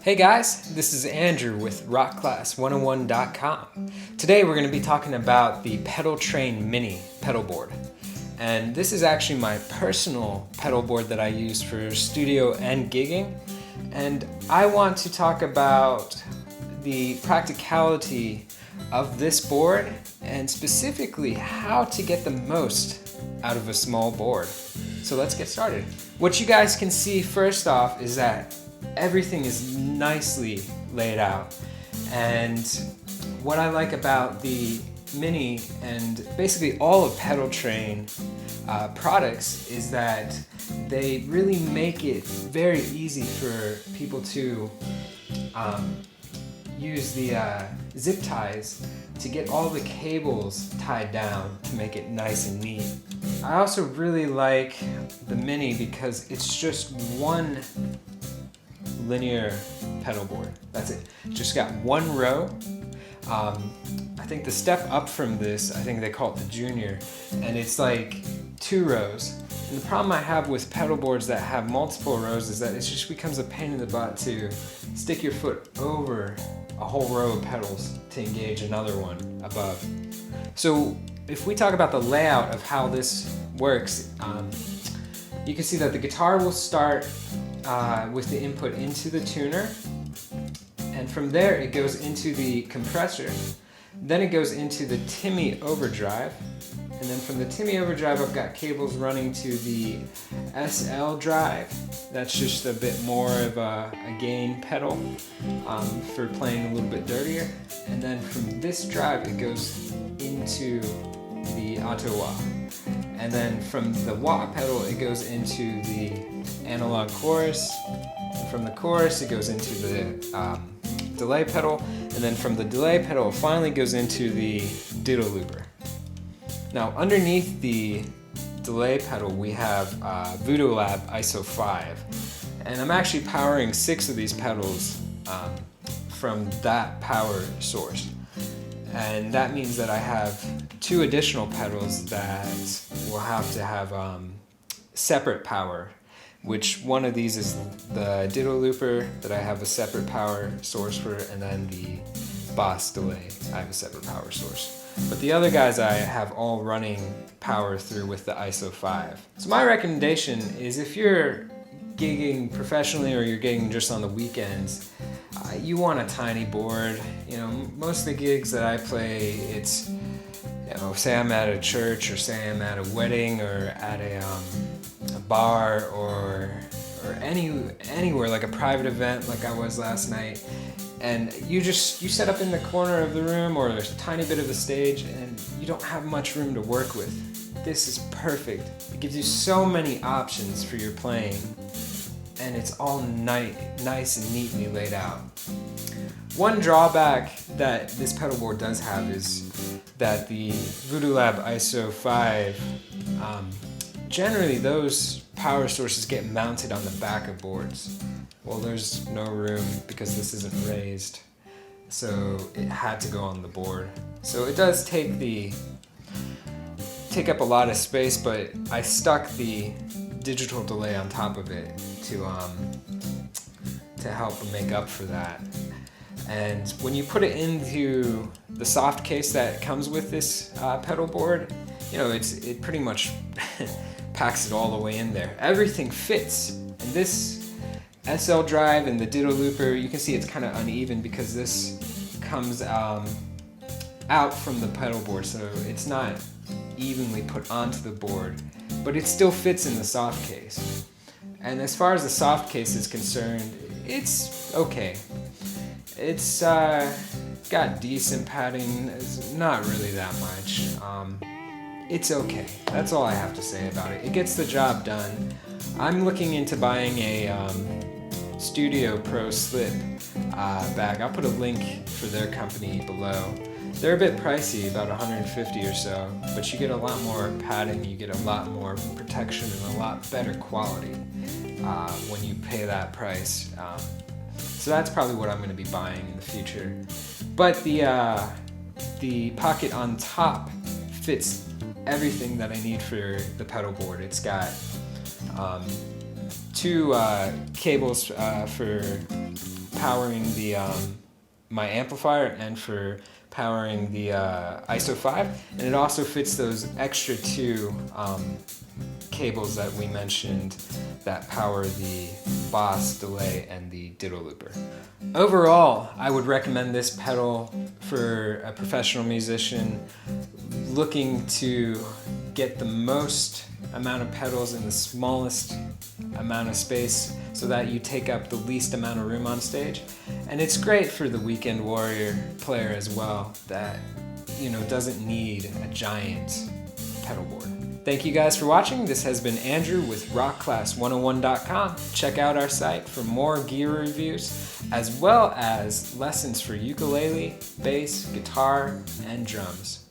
Hey guys, this is Andrew with rockclass101.com. Today we're going to be talking about the Pedaltrain Mini pedal board. And this is actually my personal pedal board that I use for studio and gigging. And I want to talk about the practicality of this board and specifically how to get the most out of a small board. So let's get started. What you guys can see first off is that everything is nicely laid out, and what I like about the Mini and basically all of Pedaltrain products is that they really make it very easy for people to use the zip ties to get all the cables tied down to make it nice and neat. I also really like the Mini because it's just one linear pedal board. That's it. Just got one row. I think the step up from this, I think they call it the Junior, and it's like 2 rows. And the problem I have with pedal boards that have multiple rows is that it just becomes a pain in the butt to stick your foot over a whole row of pedals to engage another one above. So if we talk about the layout of how this works, you can see that the guitar will start with the input into the tuner, and from there it goes into the compressor, then it goes into the Timmy overdrive, and then from the Timmy overdrive I've got cables running to the SL drive. That's just a bit more of a gain pedal for playing a little bit dirtier, and then from this drive it goes into the auto wah, and then from the wah pedal it goes into the analog chorus, and from the chorus it goes into the delay pedal, and then from the delay pedal it finally goes into the diddle looper. Now underneath the delay pedal we have Voodoo Lab ISO 5, and I'm actually powering 6 of these pedals from that power source. And that means that I have 2 additional pedals that will have to have separate power, which one of these is the diddle looper that I have a separate power source for, and then the Boss delay I have a separate power source. But the other guys I have all running power through with the ISO 5. So my recommendation is if you're gigging professionally or you're gigging just on the weekends, you want a tiny board. You know, most of the gigs that I play, it's, you know, say I'm at a church or say I'm at a wedding or at a bar or anywhere, like a private event like I was last night, and you set up in the corner of the room or there's a tiny bit of a stage and you don't have much room to work with. This is perfect. It gives you so many options for your playing, and it's all nice and neatly laid out. One drawback that this pedal board does have is that the Voodoo Lab ISO 5, generally those power sources get mounted on the back of boards. Well, there's no room because this isn't raised, so it had to go on the board. So it does take up a lot of space, but I stuck the digital delay on top of it to help make up for that. And when you put it into the soft case that comes with this pedal board, you know, it pretty much packs it all the way in there. Everything fits. And this SL drive and the diddle looper, you can see it's kind of uneven because this comes out from the pedal board, so it's not evenly put onto the board, but it still fits in the soft case. And as far as the soft case is concerned, it's okay. It's got decent padding, it's not really that much. It's okay. That's all I have to say about it. It gets the job done. I'm looking into buying a Studio Pro Slip bag. I'll put a link for their company below. They're a bit pricey, about $150 or so, but you get a lot more padding, you get a lot more protection, and a lot better quality when you pay that price. So that's probably what I'm going to be buying in the future. But the pocket on top fits everything that I need for the pedal board. It's got two cables for powering the my amplifier and for powering the ISO 5, and it also fits those extra two cables that we mentioned that power the Boss delay and the Ditto looper. Overall, I would recommend this pedal for a professional musician looking to get the most amount of pedals in the smallest amount of space so that you take up the least amount of room on stage. And it's great for the weekend warrior player as well that, you know, doesn't need a giant pedal board. Thank you guys for watching. This has been Andrew with rockclass101.com. Check out our site for more gear reviews as well as lessons for ukulele, bass, guitar, and drums.